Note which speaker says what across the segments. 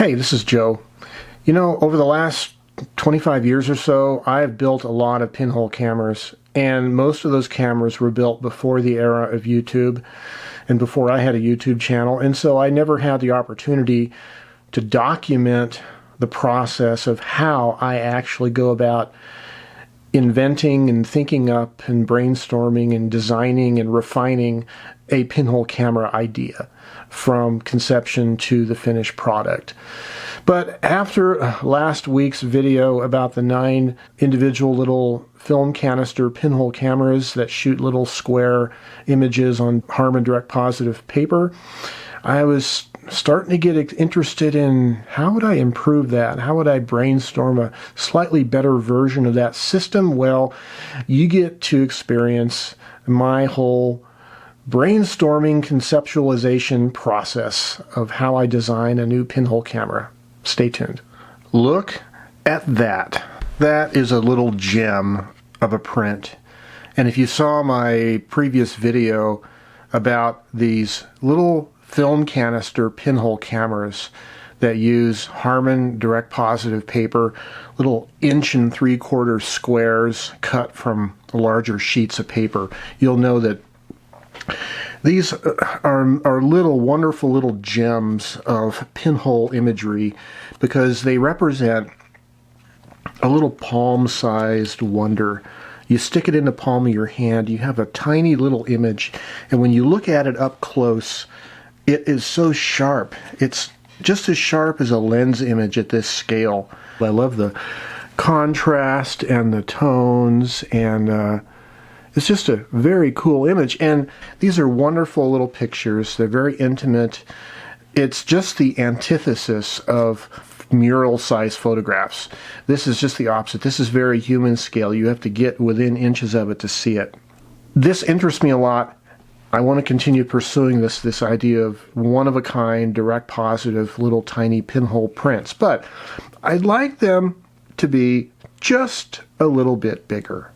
Speaker 1: Hey, this is Joe. You know, over the last 25 years or so, I've built a lot of pinhole cameras, and most of those cameras were built before the era of YouTube and before I had a YouTube channel, and so I never had the opportunity to document the process of how I actually go about inventing and thinking up and brainstorming and designing and refining a pinhole camera idea from conception to the finished product. But after last week's video about the 9 individual little film canister pinhole cameras that shoot little square images on Harman direct positive paper, I was starting to get interested in how would I improve that? How would I brainstorm a slightly better version of that system? Well, you get to experience my whole brainstorming conceptualization process of how I design a new pinhole camera. Stay tuned. Look at that. That is a little gem of a print. And if you saw my previous video about these little film canister pinhole cameras that use Harman direct positive paper, little 1 3/4 squares cut from larger sheets of paper, you'll know that these are little wonderful little gems of pinhole imagery because they represent a little palm-sized wonder. You stick it in the palm of your hand, you have a tiny little image, and when you look at it up close, it is so sharp. It's just as sharp as a lens image at this scale. I love the contrast and the tones, and it's just a very cool image. And these are wonderful little pictures. They're very intimate. It's just the antithesis of mural-sized photographs. This is just the opposite. This is very human scale. You have to get within inches of it to see it. This interests me a lot. I want to continue pursuing this idea of one-of-a-kind, direct positive, little tiny pinhole prints. But I'd like them to be just a little bit bigger.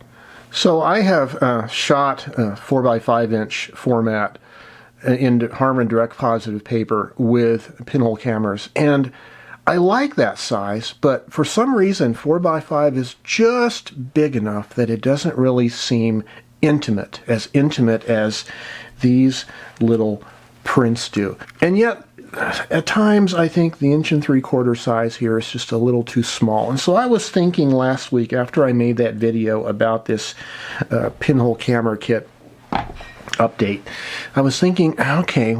Speaker 1: So I have shot a 4x5 inch format in Harman direct positive paper with pinhole cameras, and I like that size, but for some reason 4x5 is just big enough that it doesn't really seem intimate as these little prints do. And yet at times I think the 1 3/4 size here is just a little too small. And so I was thinking last week after I made that video about this pinhole camera kit update, I was thinking, okay,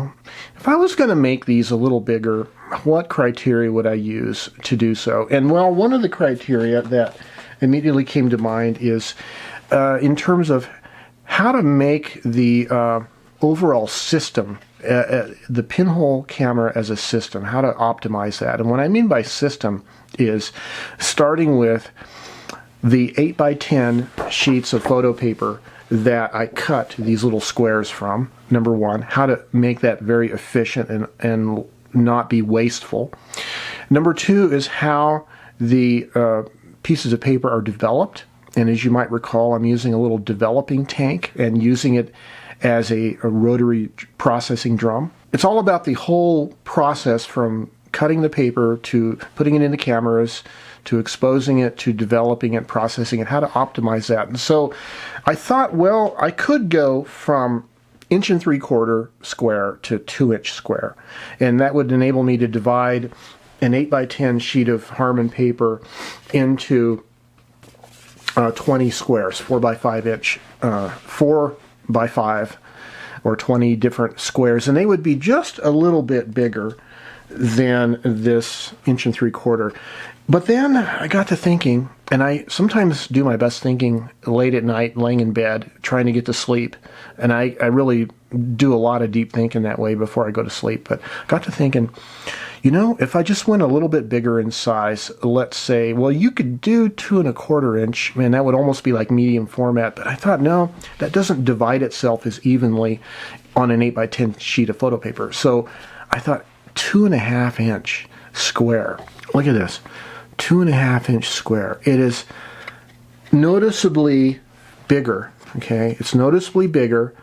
Speaker 1: if I was going to make these a little bigger, what criteria would I use to do so? And well, one of the criteria that immediately came to mind is in terms of how to make the overall system, the pinhole camera as a system, how to optimize that. And what I mean by system is starting with the 8x10 sheets of photo paper that I cut these little squares from, number one, how to make that very efficient and not be wasteful. Number two is how the pieces of paper are developed. And as you might recall, I'm using a little developing tank and using it as a rotary processing drum. It's all about the whole process from cutting the paper to putting it in the cameras to exposing it to developing it, processing it, how to optimize that. And so I thought, well, I could go from 1 3/4 square to 2 inch square, and that would enable me to divide an 8x10 sheet of Harman paper into 20 squares, 4x5 inch, 4x5 or 20 different squares, and they would be just a little bit bigger than this 1 3/4. But then I got to thinking, and I sometimes do my best thinking late at night, laying in bed, trying to get to sleep, and I really do a lot of deep thinking that way before I go to sleep. But got to thinking, you know, if I just went a little bit bigger in size, let's say, well, you could do 2 1/4 inch, man, that would almost be like medium format. But I thought, no, that doesn't divide itself as evenly on an 8x10 sheet of photo paper. So I thought 2 1/2 inch square. Look at this, 2 1/2 inch square. It is noticeably bigger, okay? It's noticeably bigger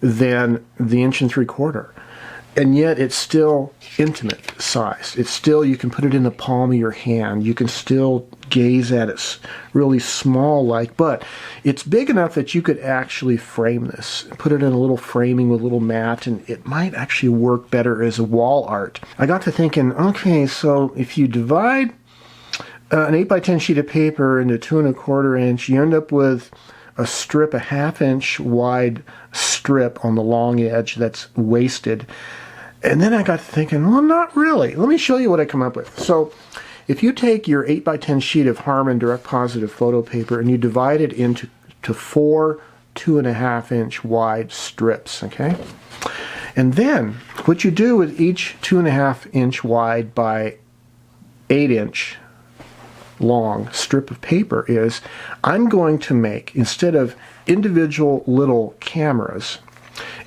Speaker 1: than the 1 3/4. and yet it's still intimate size. It's still, you can put it in the palm of your hand. You can still gaze at it really small like, but it's big enough that you could actually frame this, put it in a little framing with a little mat, and it might actually work better as a wall art. I got to thinking, okay, so if you divide an 8x10 sheet of paper into 2 1/4 inch, you end up with a strip, a 1/2 inch wide strip on the long edge that's wasted. And then I got to thinking, well, not really. Let me show you what I come up with. So if you take your 8x10 sheet of Harman direct positive photo paper and you divide it into 4 2 1/2 inch wide strips, okay? And then what you do with each 2 1/2 inch wide by 8 inch long strip of paper is I'm going to make, instead of individual little cameras,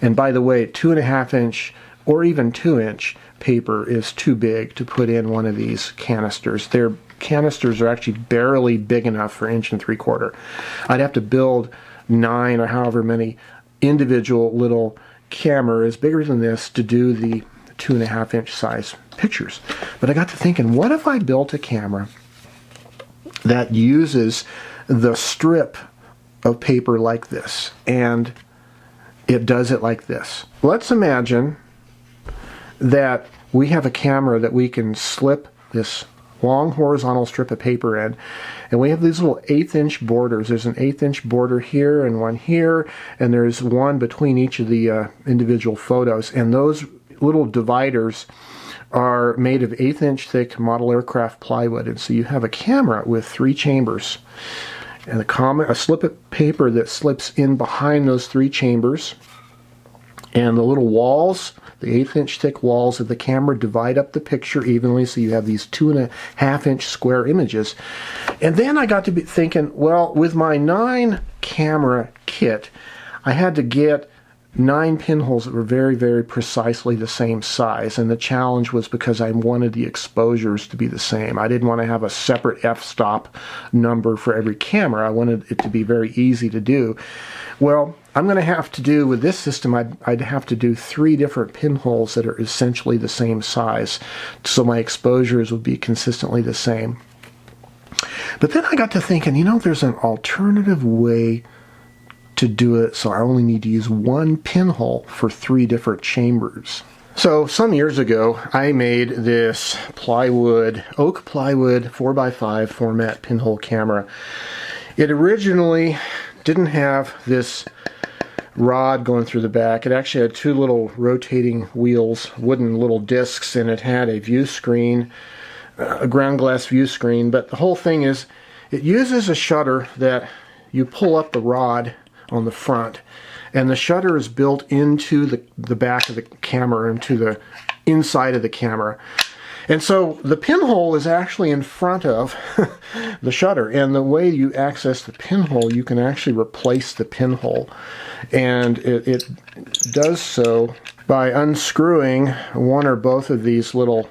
Speaker 1: and by the way, 2 1/2 inch or even 2 inch paper is too big to put in one of these canisters. Their canisters are actually barely big enough for 1 3/4 inch. I'd have to build 9 or however many individual little cameras bigger than this to do the 2 1/2 inch size pictures. But I got to thinking, what if I built a camera that uses the strip of paper like this, and it does it like this? Let's imagine that we have a camera that we can slip this long horizontal strip of paper in, and we have these little 1/8 inch borders. There's an 1/8 inch border here and one here, and there's one between each of the individual photos, and those little dividers are made of 1/8 inch thick model aircraft plywood. And so you have a camera with 3 chambers and a slip of paper that slips in behind those 3 chambers, and the little walls, the 1/8 inch thick walls of the camera, divide up the picture evenly, so you have these 2 1/2 inch square images. And then I got to be thinking, well, with my 9 camera kit, I had to get 9 pinholes that were very, very precisely the same size, and the challenge was because I wanted the exposures to be the same. I didn't want to have a separate f-stop number for every camera. I wanted it to be very easy to do. Well, I'm going to have to do, with this system, I'd have to do 3 different pinholes that are essentially the same size, so my exposures would be consistently the same. But then I got to thinking, you know, there's an alternative way to do it, so I only need to use 1 pinhole for 3 different chambers. So some years ago, I made this oak plywood 4x5 format pinhole camera. It originally didn't have this rod going through the back. It actually had 2 little rotating wheels, wooden little discs, and it had a view screen, a ground glass view screen. But the whole thing is, it uses a shutter that you pull up the rod on the front, and the shutter is built into the back of the camera, into the inside of the camera. And so the pinhole is actually in front of the shutter, and the way you access the pinhole, you can actually replace the pinhole, and it does so by unscrewing one or both of these little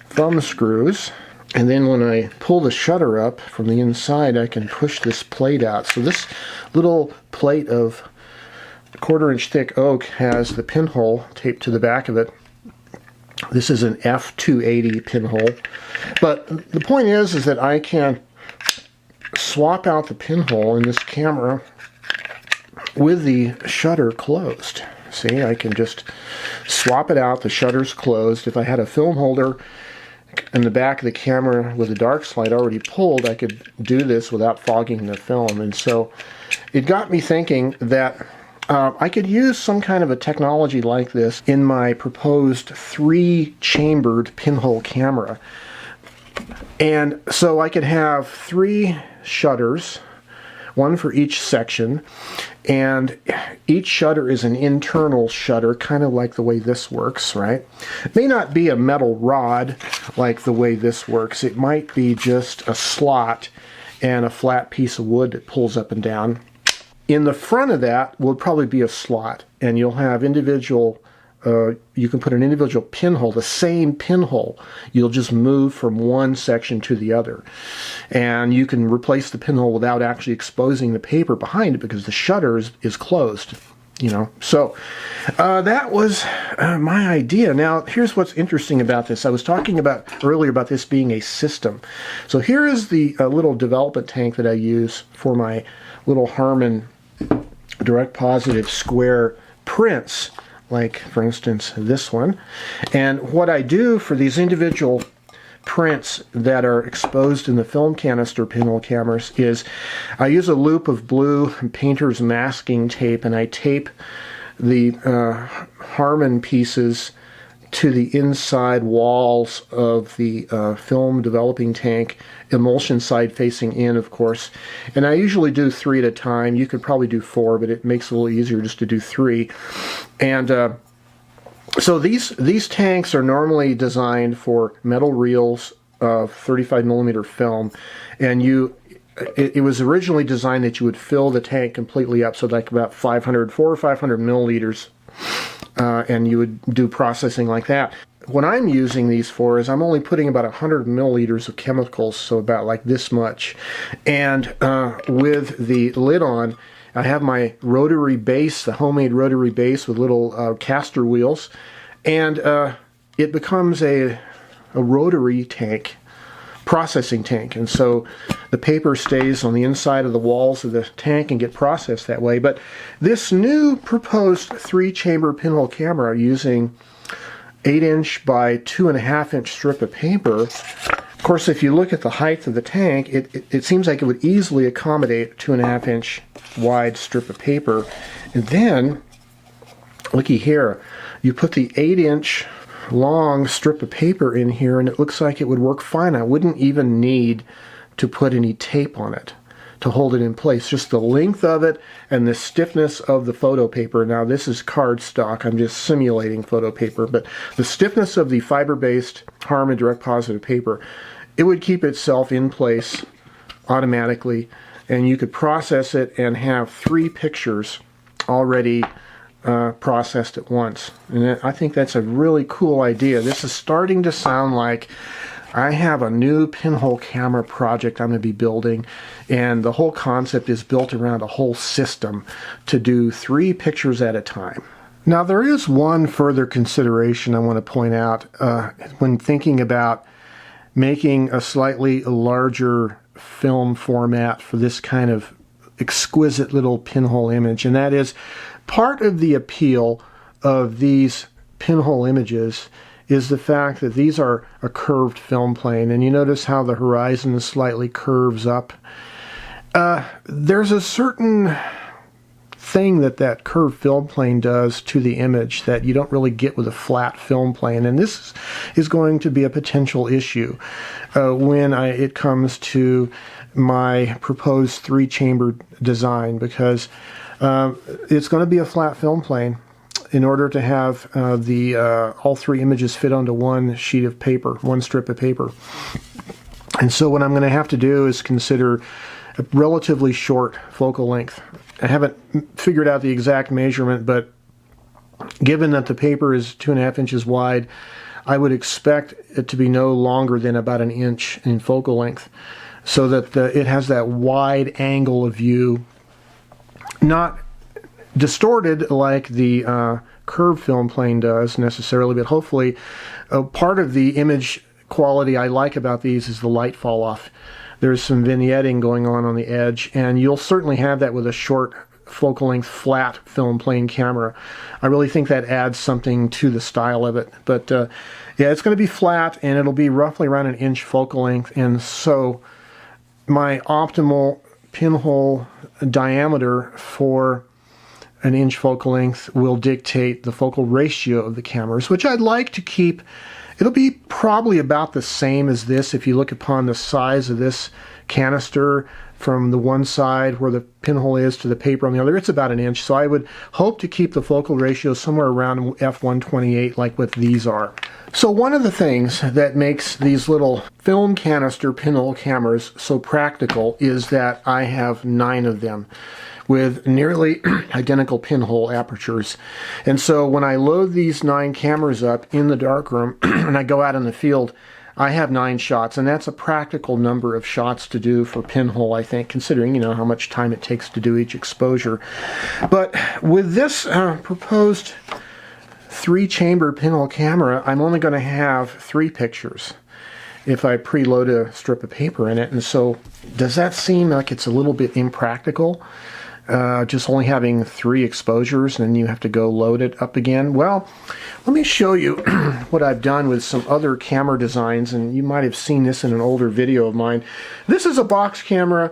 Speaker 1: thumb screws. And then when I pull the shutter up from the inside, I can push this plate out. So this little plate of 1/4 inch thick oak has the pinhole taped to the back of it. This is an F280 pinhole. But the point is that I can swap out the pinhole in this camera with the shutter closed. See, I can just swap it out. The shutter's closed. If I had a film holder in the back of the camera with the dark slide already pulled, I could do this without fogging the film. And so it got me thinking that I could use some kind of a technology like this in my proposed 3-chambered pinhole camera. And so I could have 3 shutters, 1 for each section, and each shutter is an internal shutter, kind of like the way this works, right? It may not be a metal rod like the way this works. It might be just a slot and a flat piece of wood that pulls up and down. In the front of that will probably be a slot, and you'll have individual, you can put an individual pinhole, the same pinhole. You'll just move from one section to the other. And you can replace the pinhole without actually exposing the paper behind it because the shutter is closed. So that was my idea. Now, here's what's interesting about this. I was talking about earlier about this being a system. So here is the little development tank that I use for my little Harman direct positive square prints, like, for instance, this one. And what I do for these individual prints that are exposed in the film canister pinhole cameras is I use a loop of blue painter's masking tape, and I tape the Harman pieces to the inside walls of the film developing tank, emulsion side facing in, of course. And I usually do 3 at a time. You could probably do 4, but it makes it a little easier just to do 3. And so these tanks are normally designed for metal reels of 35 millimeter film, and it was originally designed that you would fill the tank completely up, so like about 400 or 500 milliliters, and you would do processing like that. What I'm using these for is I'm only putting about 100 milliliters of chemicals, so about like this much, and with the lid on, I have my rotary base, the homemade rotary base with little caster wheels, and it becomes a rotary tank, processing tank. And so the paper stays on the inside of the walls of the tank and get processed that way. But this new proposed 3-chamber pinhole camera using 8-inch by 2.5-inch strip of paper, of course, if you look at the height of the tank, it seems like it would easily accommodate a 2.5-inch wide strip of paper. And then, looky here, you put the 8-inch long strip of paper in here, and it looks like it would work fine. I wouldn't even need to put any tape on it to hold it in place. Just the length of it and the stiffness of the photo paper. Now, this is cardstock. I'm just simulating photo paper, but the stiffness of the fiber-based Harman direct positive paper, it would keep itself in place automatically, and you could process it and have 3 pictures already processed at once. And I think that's a really cool idea. This is starting to sound like I have a new pinhole camera project I'm going to be building, and the whole concept is built around a whole system to do 3 pictures at a time. Now, there is one further consideration I want to point out when thinking about making a slightly larger film format for this kind of exquisite little pinhole image, and that is part of the appeal of these pinhole images is the fact that these are a curved film plane, and you notice how the horizon slightly curves up. There's a certain thing that curved film plane does to the image that you don't really get with a flat film plane, and this is going to be a potential issue when it comes to my proposed 3-chamber design, because it's going to be a flat film plane in order to have all 3 images fit onto one sheet of paper, one strip of paper. And so what I'm going to have to do is consider a relatively short focal length. I haven't figured out the exact measurement, but given that the paper is 2.5 inches wide, I would expect it to be no longer than about 1 inch in focal length, so that it has that wide angle of view, not distorted like the curved film plane does necessarily, but hopefully part of the image quality I like about these is the light fall off. There's some vignetting going on the edge, and you'll certainly have that with a short focal length flat film plane camera. I really think that adds something to the style of it. But yeah, it's going to be flat, and it'll be roughly around 1 inch focal length, and so my optimal pinhole diameter for 1 inch focal length will dictate the focal ratio of the cameras, which I'd like to keep. It'll be probably about the same as this. If you look upon the size of this canister from the one side where the pinhole is to the paper on the other, it's about 1 inch. So I would hope to keep the focal ratio somewhere around f128 like what these are. So one of the things that makes these little film canister pinhole cameras so practical is that I have 9 of them with nearly identical pinhole apertures. And so when I load these 9 cameras up in the darkroom and I go out in the field, I have 9 shots, and that's a practical number of shots to do for Pinhole, I think, considering, you know, how much time it takes to do each exposure. But with this proposed 3-chamber Pinhole camera, I'm only going to have 3 pictures if I preload a strip of paper in it. And so does that seem like it's a little bit impractical? Just only having 3 exposures and then you have to go load it up again? Well, let me show you what I've done with some other camera designs, and you might have seen this in an older video of mine. This is a box camera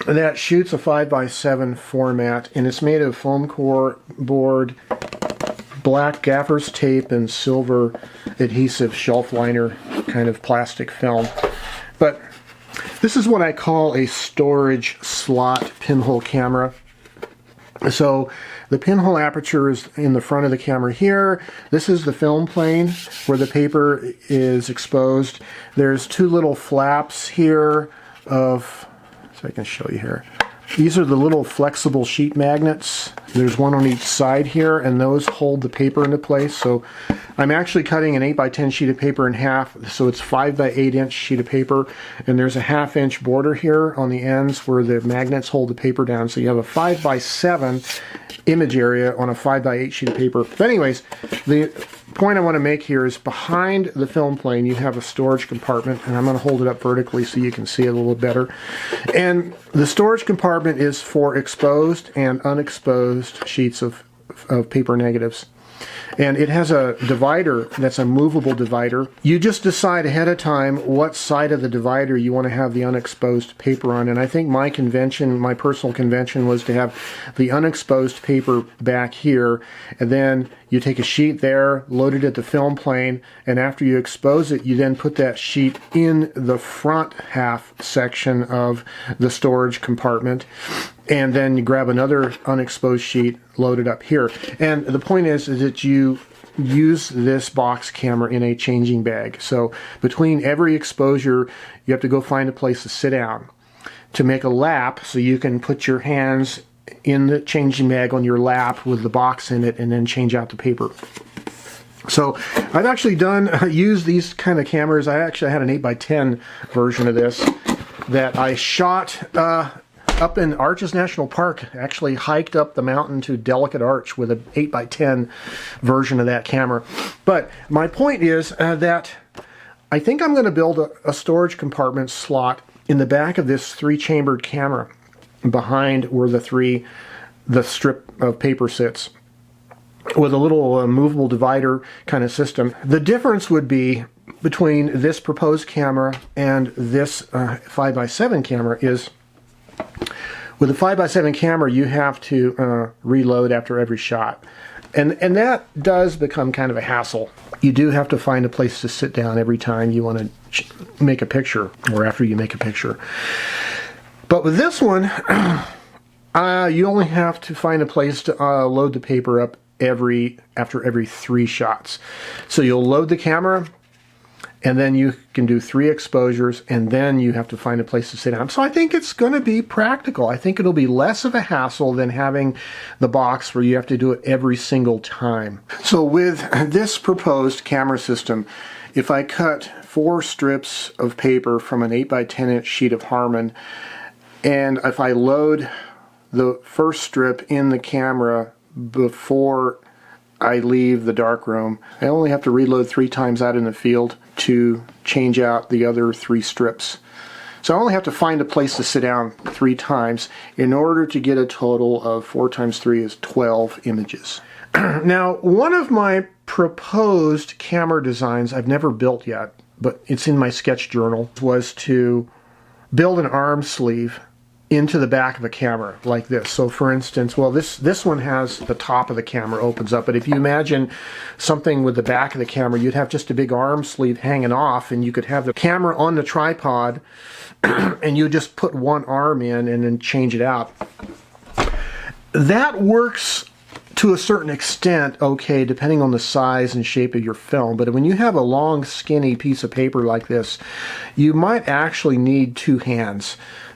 Speaker 1: that shoots a 5x7 format, and it's made of foam core board, black gaffer's tape, and silver adhesive shelf liner kind of plastic film. But this is what I call a storage slot Pinhole camera. So the pinhole aperture is in the front of the camera here. This is the film plane where the paper is exposed. There's 2 little flaps here so I can show you here. These are the little flexible sheet magnets. There's one on each side here, and those hold the paper into place. So I'm actually cutting an 8x10 sheet of paper in half, so it's 5x8 inch sheet of paper, and there's a 1/2 inch border here on the ends where the magnets hold the paper down. So you have a 5x7 image area on a 5x8 sheet of paper. But anyways, the point I want to make here is behind the film plane you have a storage compartment, and I'm going to hold it up vertically so you can see it a little better. And the storage compartment is for exposed and unexposed sheets of paper negatives. And it has a divider that's a movable divider. You just decide ahead of time what side of the divider you want to have the unexposed paper on. And I think my convention, my personal convention, was to have the unexposed paper back here, and then you take a sheet there, load it at the film plane, and after you expose it, you then put that sheet in the front half section of the storage compartment, and then you grab another unexposed sheet, load it up here. And the point is that you use this box camera in a changing bag. So between every exposure, you have to go find a place to sit down to make a lap so you can put your hands in the changing bag on your lap with the box in it and then change out the paper. So I've actually used these kind of cameras. I actually had an 8x10 version of this that I shot up in Arches National Park. Actually hiked up the mountain to Delicate Arch with an 8x10 version of that camera. But my point is that I think I'm going to build a storage compartment slot in the back of this 3-chambered camera behind where the strip of paper sits, with a little movable divider kind of system. The difference would be between this proposed camera and this 5x7 camera is, with a 5x7 camera you have to reload after every shot, and that does become kind of a hassle. You do have to find a place to sit down every time you want to make a picture, or after you make a picture. But with this one, you only have to find a place to load the paper up after every 3 shots. So you'll load the camera, and then you can do 3 exposures, and then you have to find a place to sit down. So I think it's going to be practical. I think it'll be less of a hassle than having the box where you have to do it every single time. So with this proposed camera system, if I cut 4 strips of paper from an 8x10 inch sheet of Harman, and if I load the first strip in the camera before I leave the darkroom, I only have to reload 3 times out in the field to change out the other 3 strips. So I only have to find a place to sit down 3 times in order to get a total of 4 times 3 is 12 images. Now, one of my proposed camera designs I've never built yet, but it's in my sketch journal, was to build an arm sleeve into the back of a camera like this. So for instance, well, this one has the top of the camera opens up, but if you imagine something with the back of the camera, you'd have just a big arm sleeve hanging off, and you could have the camera on the tripod and you just put one arm in and then change it out. That works to a certain extent, okay, depending on the size and shape of your film. But when you have a long, skinny piece of paper like this, you might actually need 2 hands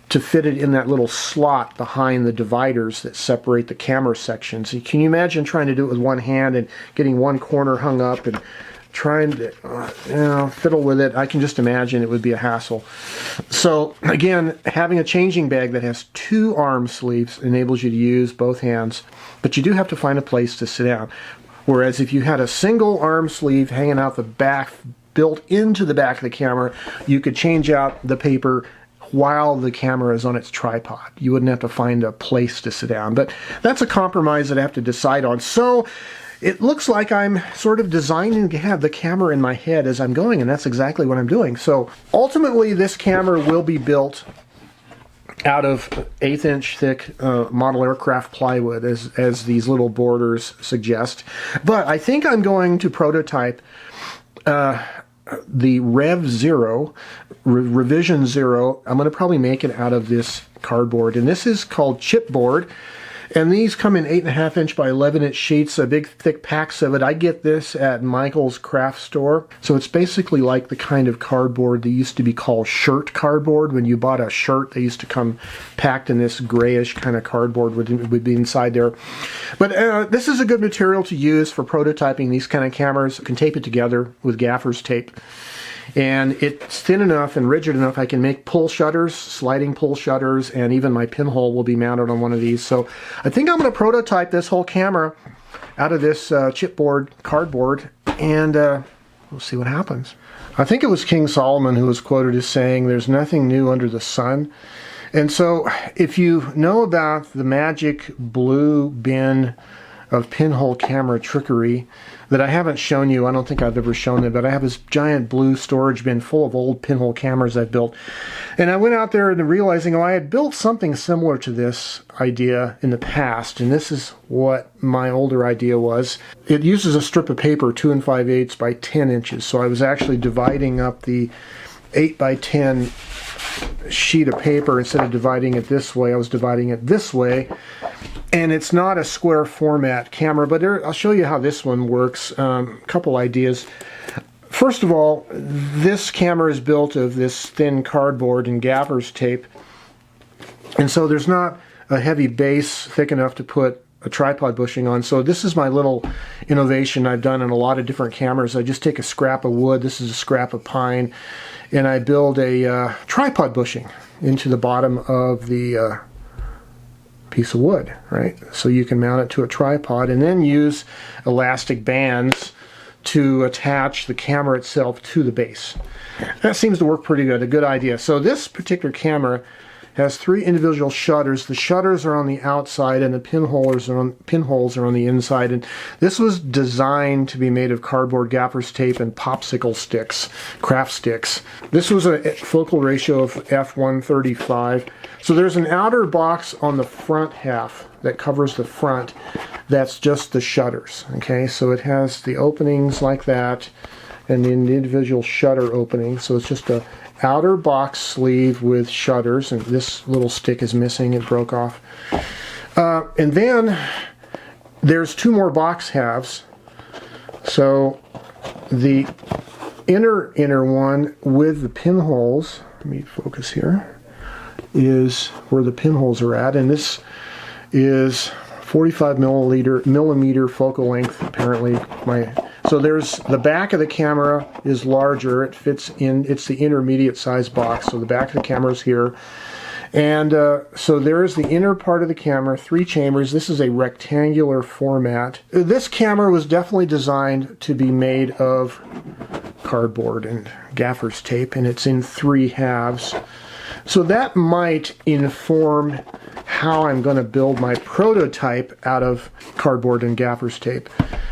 Speaker 1: to fit it in that little slot behind the dividers that separate the camera sections. Can you imagine trying to do it with one hand and getting one corner hung up and trying to fiddle with it. I can just imagine it would be a hassle. So again, having a changing bag that has 2 arm sleeves enables you to use both hands, but you do have to find a place to sit down. Whereas if you had a single arm sleeve hanging out the back, built into the back of the camera, you could change out the paper while the camera is on its tripod. You wouldn't have to find a place to sit down. But that's a compromise that I have to decide on. So it looks like I'm sort of designing to have the camera in my head as I'm going, and that's exactly what I'm doing. So ultimately, this camera will be built out of 1/8 inch thick model aircraft plywood, as these little borders suggest. But I think I'm going to prototype the Rev 0, Revision 0. I'm going to probably make it out of this cardboard, and this is called chipboard. And these come in 8.5 inch by 11 inch sheets, big thick packs of it. I get this at Michael's craft store. So it's basically like the kind of cardboard that used to be called shirt cardboard. When you bought a shirt, they used to come packed in this grayish kind of cardboard would be inside there. But this is a good material to use for prototyping these kind of cameras. You can tape it together with gaffer's tape. And it's thin enough and rigid enough I can make pull shutters, sliding pull shutters, and even my pinhole will be mounted on one of these. So I think I'm going to prototype this whole camera out of this chipboard cardboard, and we'll see what happens. I think it was King Solomon who was quoted as saying, "There's nothing new under the sun." And so if you know about the magic blue bin of pinhole camera trickery that I haven't shown you, I don't think I've ever shown it, but I have this giant blue storage bin full of old pinhole cameras I've built. And I went out there and realizing, I had built something similar to this idea in the past, and this is what my older idea was. It uses a strip of paper 2 5/8 by 10 inches, so I was actually dividing up the 8 by 10 sheet of paper. Instead of dividing it this way, I was dividing it this way. And it's not a square format camera, but I'll show you how this one works. A couple ideas. First of all, this camera is built of this thin cardboard and gaffer's tape. And so there's not a heavy base thick enough to put a tripod bushing on. So this is my little innovation I've done in a lot of different cameras. I just take a scrap of wood, this is a scrap of pine, and I build a tripod bushing into the bottom of the piece of wood, right? So you can mount it to a tripod and then use elastic bands to attach the camera itself to the base. That seems to work pretty good, a good idea. So this particular camera has 3 individual shutters. The shutters are on the outside and the pinholes are on the inside. And this was designed to be made of cardboard, gaffer's tape, and popsicle sticks, craft sticks. This was a focal ratio of f135. So there's an outer box on the front half that covers the front. That's just the shutters. Okay, so it has the openings like that and the individual shutter openings. So it's just a outer box sleeve with shutters, and this little stick is missing, it broke off. And then there's 2 more box halves. So the inner one with the pinholes, let me focus here, is where the pinholes are at, and this is 45 millimeter focal length, apparently. So there's the back of the camera is larger. It fits in. It's the intermediate size box. So the back of the camera is here, and so there's the inner part of the camera. 3 chambers. This is a rectangular format. This camera was definitely designed to be made of cardboard and gaffer's tape, and it's in 3 halves. So that might inform how I'm going to build my prototype out of cardboard and gaffer's tape.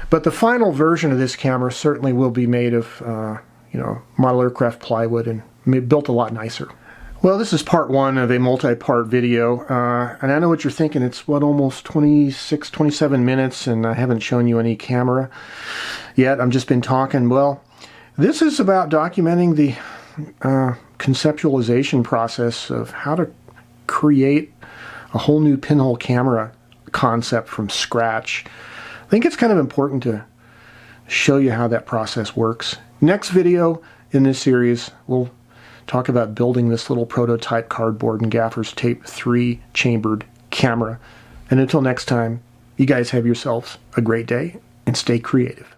Speaker 1: But the final version of this camera certainly will be made of, model aircraft plywood and built a lot nicer. Well, this is part 1 of a multi-part video, and I know what you're thinking. It's almost 26, 27 minutes, and I haven't shown you any camera yet. I've just been talking. Well, this is about documenting the conceptualization process of how to create a whole new pinhole camera concept from scratch. I think it's kind of important to show you how that process works. Next video in this series, we'll talk about building this little prototype cardboard and gaffer's tape 3-chambered camera. And until next time, you guys have yourselves a great day and stay creative.